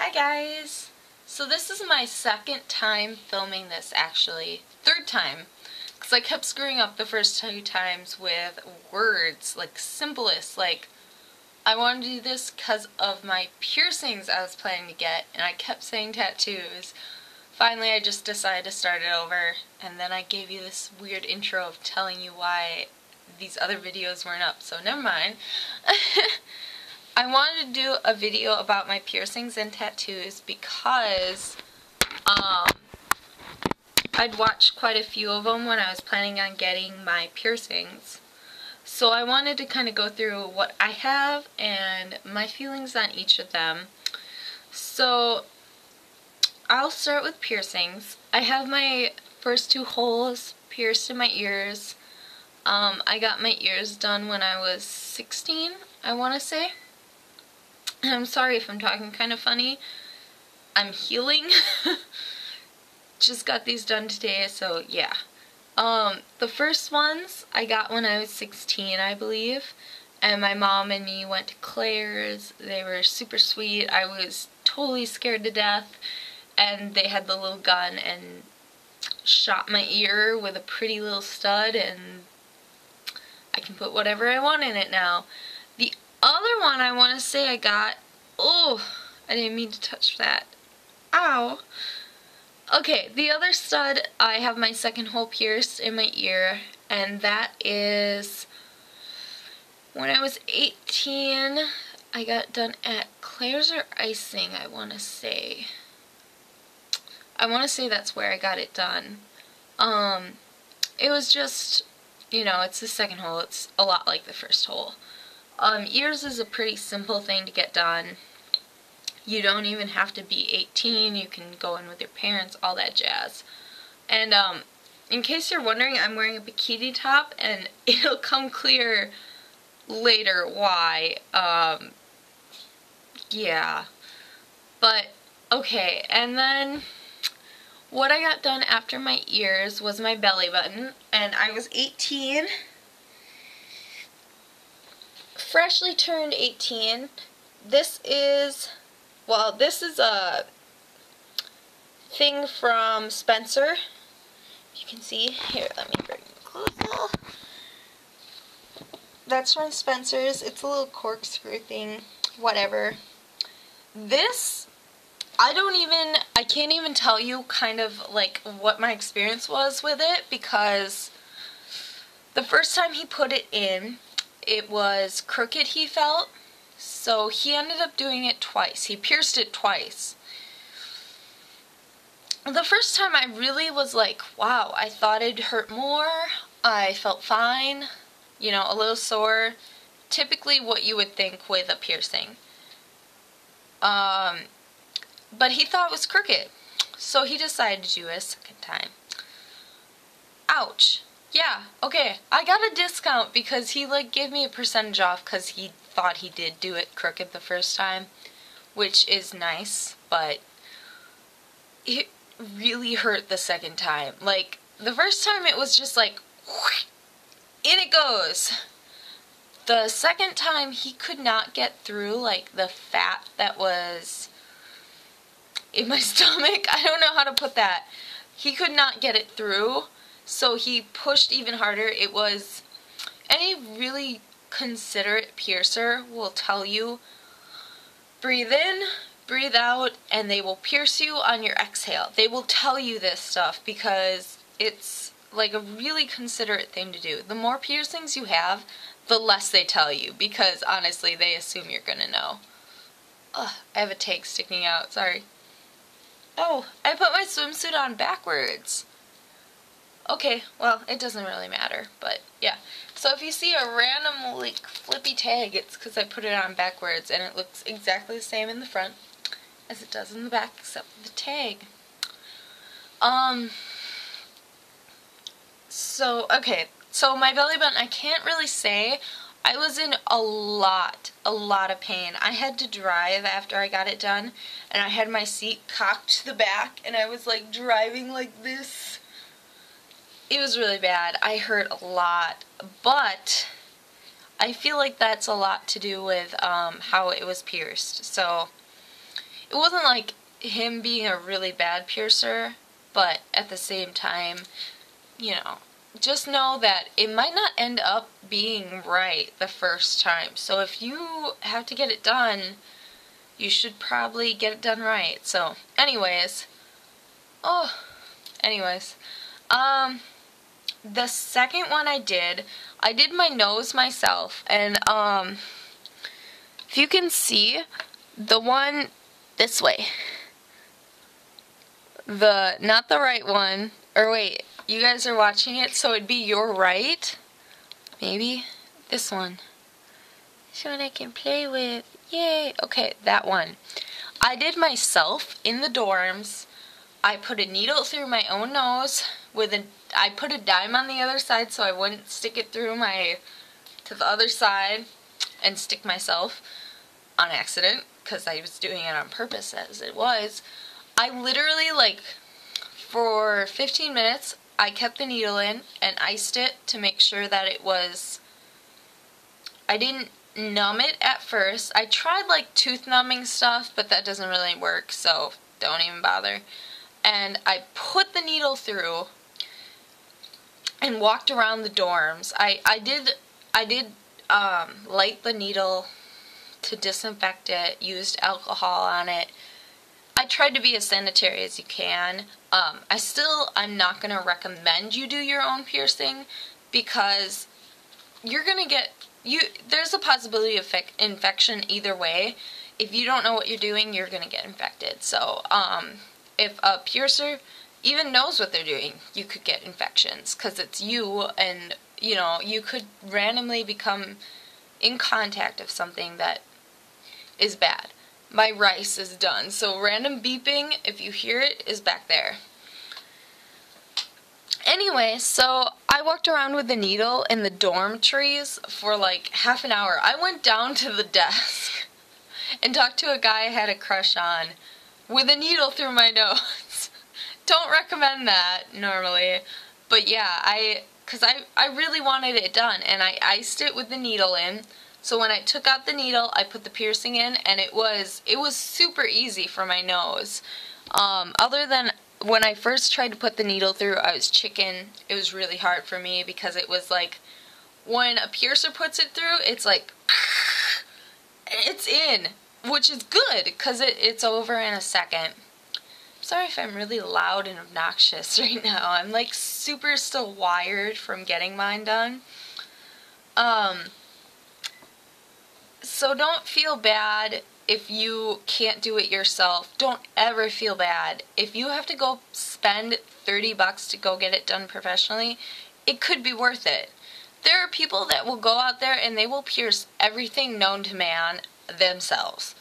Hi guys! So this is my second time filming this actually. Third time. Because I kept screwing up the first two times with words, like simplest, like I wanted to do this because of my piercings I was planning to get and I kept saying tattoos. Finally I just decided to start it over and then I gave you this weird intro of telling you why these other videos weren't up, so never mind. I wanted to do a video about my piercings and tattoos because I'd watched quite a few of them when I was planning on getting my piercings. So I wanted to kind of go through what I have and my feelings on each of them. So I'll start with piercings. I have my first two holes pierced in my ears. I got my ears done when I was 16, I want to say. I'm sorry if I'm talking kind of funny. I'm healing. Just got these done today, so yeah. The first ones I got when I was 16, I believe. And my mom and me went to Claire's. They were super sweet. I was totally scared to death. And they had the little gun and shot my ear with a pretty little stud, and I can put whatever I want in it now. The other one I want to say I got, oh, I didn't mean to touch that. Ow. Okay, the other stud, I have my second hole pierced in my ear, and that is when I was 18. I got done at Claire's or Icing, I want to say. I want to say that's where I got it done. It was just, you know, it's the second hole. It's a lot like the first hole. Ears is a pretty simple thing to get done. You don't even have to be 18. You can go in with your parents, all that jazz. And in case you're wondering, I'm wearing a bikini top, and it'll come clear later why. Yeah. But, okay, and then what I got done after my ears was my belly button, and I was 18. Freshly turned 18. This is a thing from Spencer. You can see here, let me bring it closer. That's from Spencer's. It's a little corkscrew thing, whatever. This, I can't even tell you kind of like what my experience was with it, because the first time he put it in, it was crooked, he felt. So he ended up doing it twice. He pierced it twice. The first time I really was like, wow, I thought it'd hurt more. I felt fine, you know, a little sore. Typically what you would think with a piercing. But he thought it was crooked. So he decided to do it a second time. Ouch. Yeah, okay, I got a discount because he like gave me a percentage off because he thought he did do it crooked the first time, which is nice, but it really hurt the second time. Like, the first time it was just like, in it goes. The second time he could not get through like the fat that was in my stomach. I don't know how to put that. He could not get it through. So he pushed even harder. It was, any really considerate piercer will tell you, breathe in, breathe out, and they will pierce you on your exhale. They will tell you this stuff because it's like a really considerate thing to do. The more piercings you have, the less they tell you, because honestly, they assume you're gonna know. Ugh, I have a tag sticking out, sorry. Oh, I put my swimsuit on backwards. Okay, well, it doesn't really matter, but yeah. So if you see a random, like, flippy tag, it's because I put it on backwards, and it looks exactly the same in the front as it does in the back, except for the tag. So my belly button, I can't really say. I was in a lot of pain. I had to drive after I got it done, and I had my seat cocked to the back, and I was, like, driving like this. It was really bad. I hurt a lot, but I feel like that's a lot to do with how it was pierced. So wasn't like him being a really bad piercer, but at the same time, you know, just know that it might not end up being right the first time. So if you have to get it done, you should probably get it done right. So anyways, the second one I did my nose myself, and if you can see, the one this way, not the right one, or wait, you guys are watching it, so it'd be your right, maybe, this one. This one I can play with, yay, okay, that one. I did myself in the dorms. I put a needle through my own nose I put a dime on the other side so I wouldn't stick it through to the other side and stick myself on accident, because I was doing it on purpose as it was. I literally, like, for 15 minutes, I kept the needle in and iced it to make sure that I didn't numb it at first. I tried, like, tooth numbing stuff, but that doesn't really work, so don't even bother. And I put the needle through and walked around the dorms. I did light the needle to disinfect it, used alcohol on it. I tried to be as sanitary as you can. I'm not going to recommend you do your own piercing, because you're going to there's a possibility of infection either way. If you don't know what you're doing, you're going to get infected. So, if a piercer even knows what they're doing, you could get infections, because it's you, and, you know, you could randomly become in contact of something that is bad. My rice is done, so random beeping, if you hear it, is back there. Anyway, so I walked around with the needle in the dormitories for like half an hour. I went down to the desk and talked to a guy I had a crush on with a needle through my nose. Don't recommend that normally, but yeah, because I really wanted it done, and I iced it with the needle in. So when I took out the needle, I put the piercing in, and it was super easy for my nose. Other than when I first tried to put the needle through, I was chicken. It was really hard for me, because it was like, when a piercer puts it through, it's like, it's in, which is good, because it's over in a second. Sorry if I'm really loud and obnoxious right now. I'm like super still wired from getting mine done. So don't feel bad if you can't do it yourself. Don't ever feel bad. If you have to go spend $30 to go get it done professionally, it could be worth it. There are people that will go out there and they will pierce everything known to man themselves.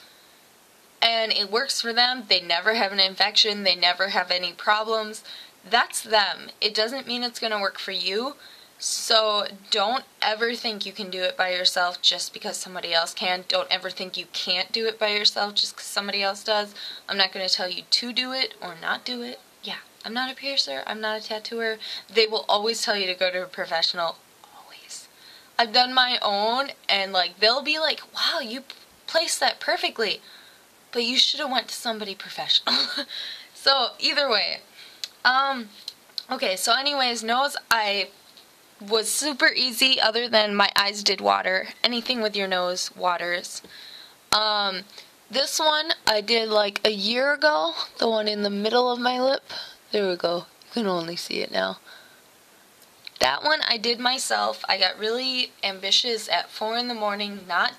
And it works for them. They never have an infection. They never have any problems. That's them. It doesn't mean it's going to work for you. So don't ever think you can do it by yourself just because somebody else can. Don't ever think you can't do it by yourself just because somebody else does. I'm not going to tell you to do it or not do it. Yeah, I'm not a piercer. I'm not a tattooer. They will always tell you to go to a professional. Always. I've done my own, and like they'll be like, wow, you placed that perfectly. But you should have went to somebody professional. So, either way. Okay, so anyways, nose, I was super easy, other than my eyes did water. Anything with your nose waters. This one I did like a year ago. The one in the middle of my lip. There we go. You can only see it now. That one I did myself. I got really ambitious at 4 in the morning, not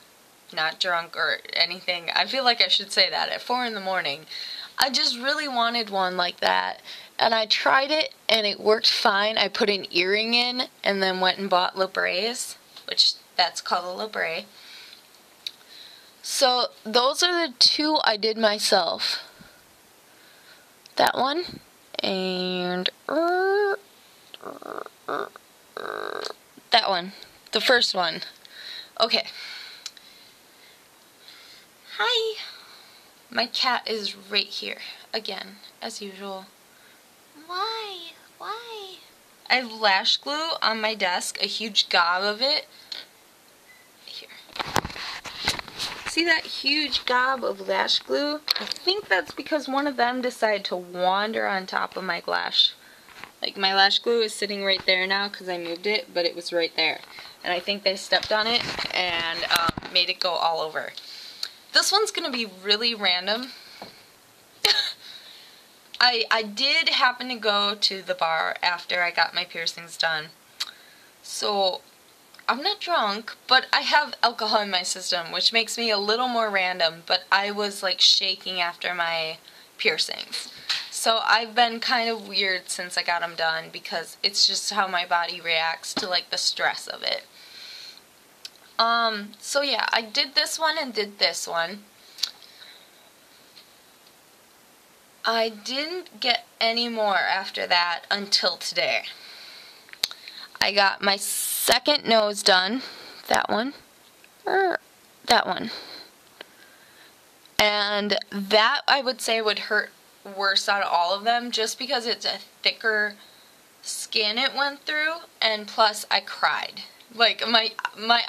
drunk or anything. I feel like I should say that, at 4 in the morning. I just really wanted one like that. And I tried it, and it worked fine. I put an earring in, and then went and bought Labrays, which that's called a Labray. So those are the two I did myself. That one, and that one, the first one. Okay. Hi. My cat is right here, again, as usual. Why? Why? I have lash glue on my desk, a huge gob of it. Here. See that huge gob of lash glue? I think that's because one of them decided to wander on top of my lash. Like, my lash glue is sitting right there now because I moved it, but it was right there. And I think they stepped on it and made it go all over. This one's going to be really random. I did happen to go to the bar after I got my piercings done. So, I'm not drunk, but I have alcohol in my system, which makes me a little more random, but I was like shaking after my piercings. So I've been kind of weird since I got them done because it's just how my body reacts to like the stress of it. So yeah, I did this one and did this one. I didn't get any more after that until today. I got my second nose done. That one. That one. And that, I would say, would hurt worse out of all of them just because it's a thicker skin it went through, and plus I cried. Like, my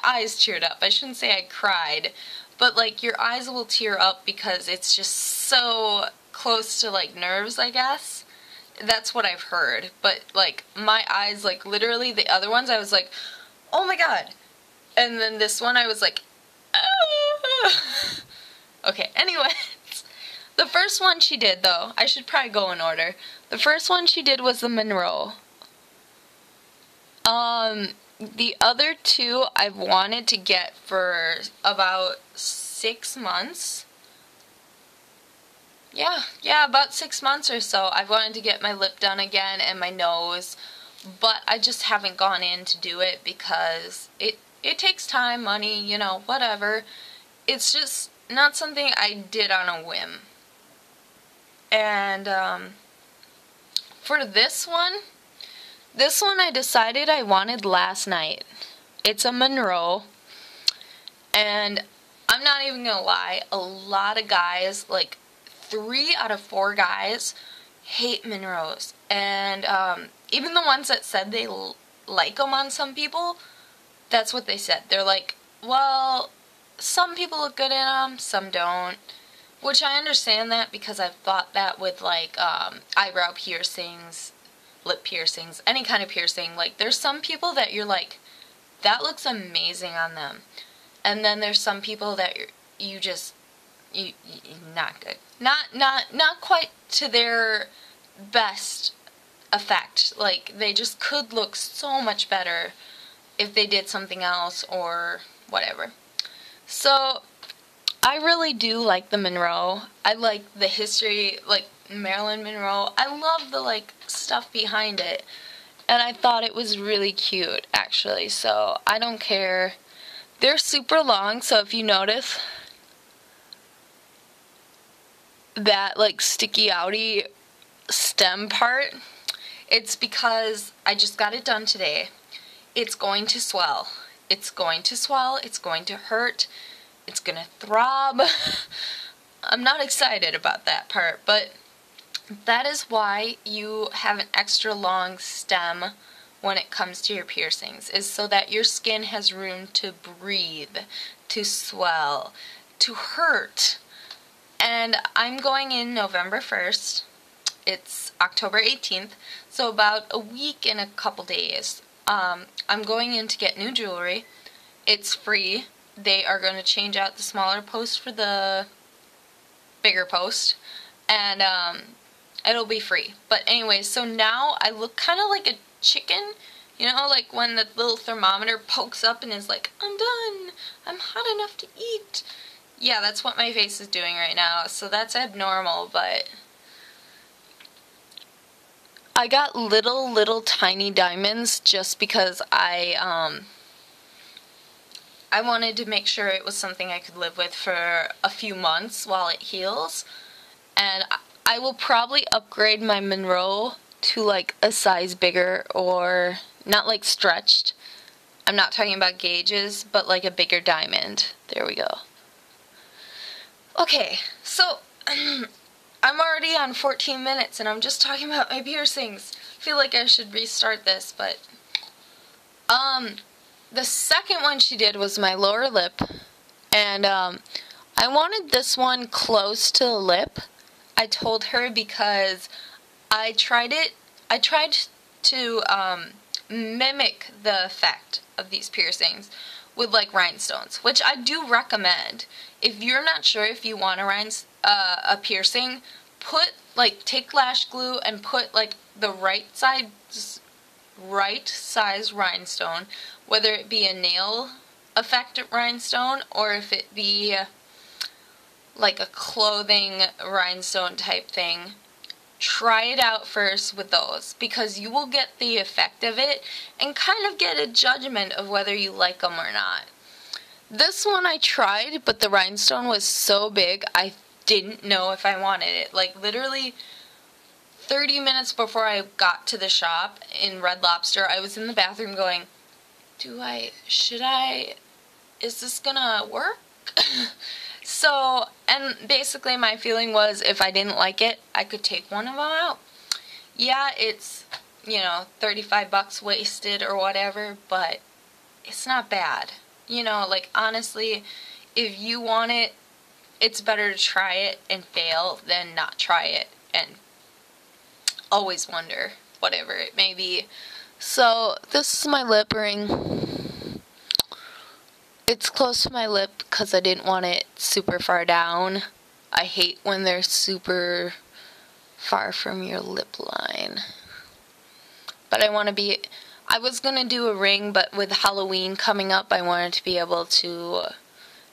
eyes teared up. I shouldn't say I cried, but like your eyes will tear up because it's just so close to like nerves, I guess. That's what I've heard. But like my eyes, like literally the other ones I was like, oh my god. And then this one I was like, ah. Okay, anyways. The first one she did, though, I should probably go in order. The first one she did was the Monroe. The other two I've wanted to get for about 6 months. Yeah, about 6 months or so. I've wanted to get my lip done again and my nose, but I just haven't gone in to do it because it takes time, money, you know, whatever. It's just not something I did on a whim. And for this one I decided I wanted last night. It's a Monroe, and I'm not even gonna lie, a lot of guys, like 3 out of 4 guys, hate Monroes. And even the ones that said they like them on some people, that's what they said. They're like, well, some people look good in them, some don't. Which I understand that because I've thought that with like eyebrow piercings, lip piercings, any kind of piercing. Like there's some people that you're like, that looks amazing on them. And then there's some people that you not good. Not quite to their best effect. Like they just could look so much better if they did something else or whatever. So I really do like the Monroe. I like the history, like Marilyn Monroe. I love the like stuff behind it. And I thought it was really cute, actually. So I don't care. They're super long, so if you notice that like sticky outy stem part, it's because I just got it done today. It's going to swell. It's going to swell. It's going to hurt. It's gonna throb. I'm not excited about that part, but that is why you have an extra long stem when it comes to your piercings, is so that your skin has room to breathe, to swell, to hurt. And I'm going in November 1st. It's October 18th, so about a week and a couple days. I'm going in to get new jewelry. It's free. They are going to change out the smaller post for the bigger post, and it'll be free. But anyways, so now I look kind of like a chicken, you know, like when the little thermometer pokes up and is like, I'm done, I'm hot enough to eat. Yeah, that's what my face is doing right now, so that's abnormal, but I got little tiny diamonds just because I wanted to make sure it was something I could live with for a few months while it heals. And I will probably upgrade my Monroe to like a size bigger, or not like stretched. I'm not talking about gauges, but like a bigger diamond. There we go. Okay, so I'm already on 14 minutes and I'm just talking about my piercings. I feel like I should restart this, but the second one she did was my lower lip, and I wanted this one close to the lip. I told her because I tried to mimic the effect of these piercings with like rhinestones, which I do recommend. If you're not sure if you want a piercing, take lash glue and put like the right size rhinestone, whether it be a nail effect rhinestone or if it be like a clothing rhinestone type thing. Try it out first with those because you will get the effect of it and kind of get a judgment of whether you like them or not. This one I tried, but the rhinestone was so big I didn't know if I wanted it. Like literally 30 minutes before I got to the shop in Red Lobster, I was in the bathroom going, is this gonna work? So, and basically my feeling was if I didn't like it, I could take one of them out. Yeah, it's, 35 bucks wasted or whatever, but it's not bad. Like honestly, if you want it, it's better to try it and fail than not try it and always wonder, whatever it may be. So, this is my lip ring. It's close to my lip because I didn't want it super far down. I hate when they're super far from your lip line. But I was going to do a ring, but with Halloween coming up, I wanted to be able to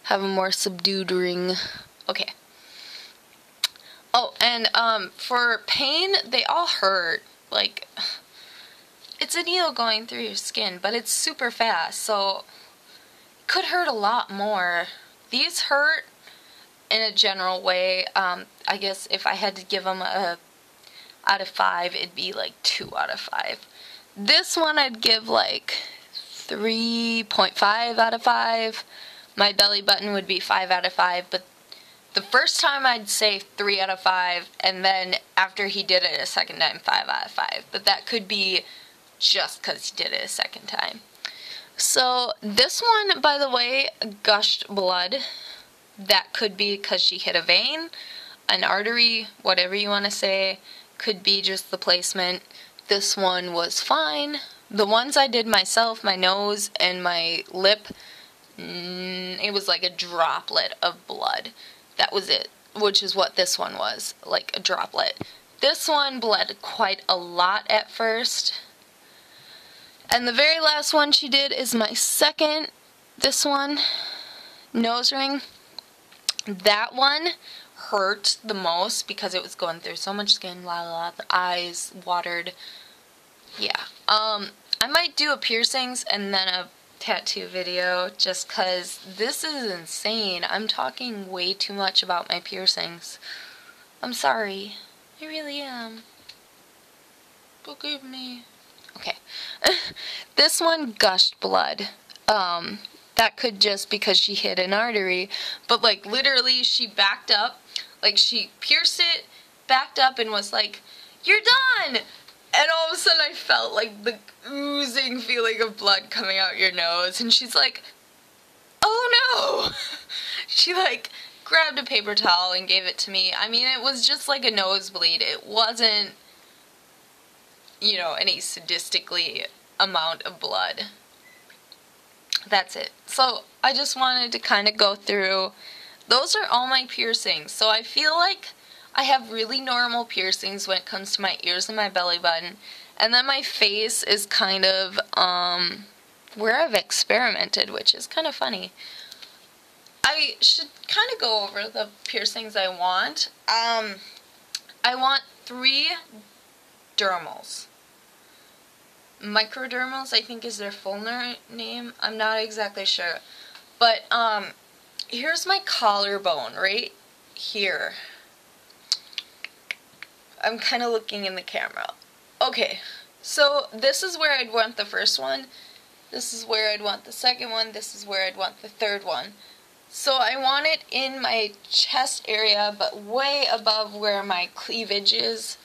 have a more subdued ring. Okay. Oh, and for pain, they all hurt. Like, it's a needle going through your skin, but it's super fast, so could hurt a lot more. These hurt in a general way. I guess if I had to give them a out of 5, it'd be like 2 out of 5. This one I'd give like 3.5 out of 5. My belly button would be 5 out of 5, but the first time I'd say 3 out of 5, and then after he did it a second time, 5 out of 5. But that could be just because he did it a second time. So, this one, by the way, gushed blood. That could be because she hit a vein, an artery, whatever you want to say. Could be just the placement. This one was fine. The ones I did myself, my nose and my lip, it was like a droplet of blood. That was it, which is what this one was, like a droplet. This one bled quite a lot at first. And the very last one she did is my second, this one, nose ring. That one hurt the most because it was going through so much skin, the eyes watered. Yeah. I might do a piercings and then a tattoo video just because this is insane. I'm talking way too much about my piercings. I'm sorry. I really am. Forgive me. Okay. This one gushed blood. That could just because she hit an artery, but like literally she backed up, like she pierced it, backed up and was like, "You're done!" And all of a sudden I felt like the oozing feeling of blood coming out your nose, and she's like, "Oh no!" She like grabbed a paper towel and gave it to me. I mean, it was just like a nosebleed. It wasn't, any sadistically amount of blood. That's it. So I just wanted to kind of go through. Those are all my piercings. So I feel like I have really normal piercings when it comes to my ears and my belly button. And then my face is kind of where I've experimented, which is kind of funny. I should kind of go over the piercings I want. I want 3 dermals. Microdermals, I think is their full name. I'm not exactly sure. But, here's my collarbone, right here. I'm kind of looking in the camera. Okay, so this is where I'd want the first one. This is where I'd want the second one. This is where I'd want the third one. So I want it in my chest area, but way above where my cleavage is.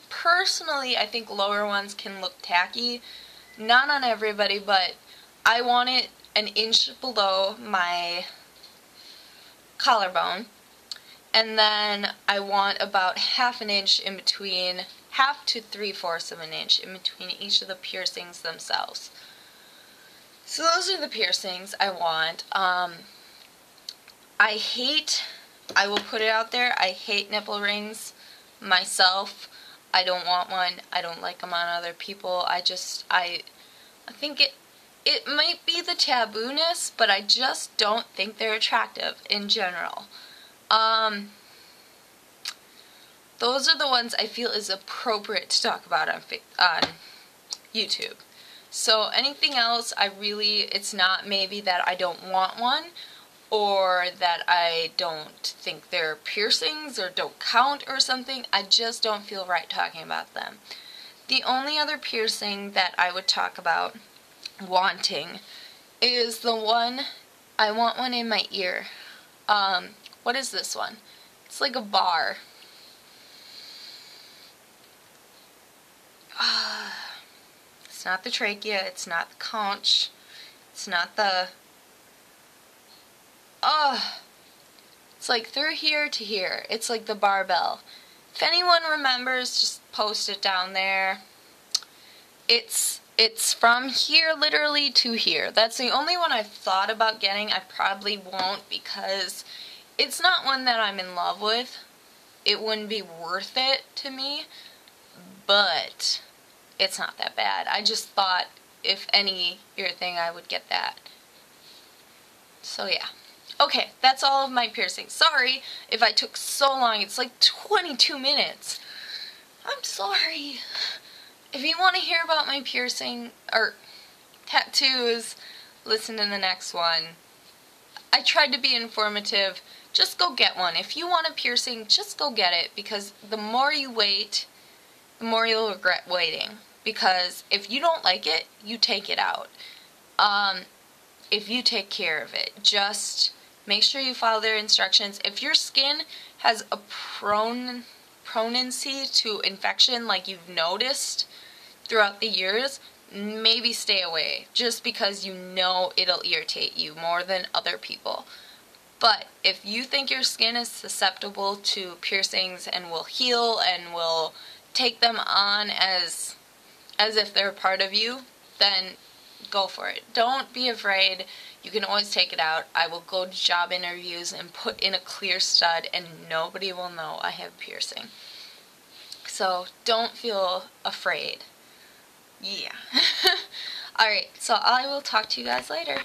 Personally, I think lower ones can look tacky. Not on everybody, but I want it an inch below my collarbone. And then I want about half an inch in between, half to 3/4 of an inch in between each of the piercings themselves. So those are the piercings I want. I will put it out there, I hate nipple rings myself. I don't want one. I don't like them on other people. I think it might be the taboo-ness, but I just don't think they're attractive in general. Those are the ones I feel is appropriate to talk about on YouTube. So anything else, it's not maybe that I don't want one, or that I don't think they're piercings or don't count or something. I just don't feel right talking about them. The only other piercing that I would talk about wanting is the one, I want one in my ear. What is this one? It's like a bar. It's not the trachea, it's not the conch, it's not the... It's like through here to here. It's like the barbell. If anyone remembers, just post it down there. It's from here literally to here. That's the only one I've thought about getting. I probably won't because it's not one that I'm in love with. It wouldn't be worth it to me, but it's not that bad. I just thought if any ear thing I would get that. So yeah. Okay, that's all of my piercings. Sorry if I took so long. It's like 22 minutes. I'm sorry. If you want to hear about my piercing or tattoos, listen to the next one. I tried to be informative. Just go get one. If you want a piercing, just go get it, because the more you wait, the more you'll regret waiting. Because if you don't like it, you take it out. If you take care of it, just make sure you follow their instructions. If your skin has a pronency to infection, like you've noticed throughout the years, maybe stay away, just because you know it'll irritate you more than other people. But if you think your skin is susceptible to piercings and will heal and will take them on as if they're a part of you, then go for it. Don't be afraid. You can always take it out. I will go to job interviews and put in a clear stud and nobody will know I have piercing. So don't feel afraid. Yeah. Alright, so I will talk to you guys later.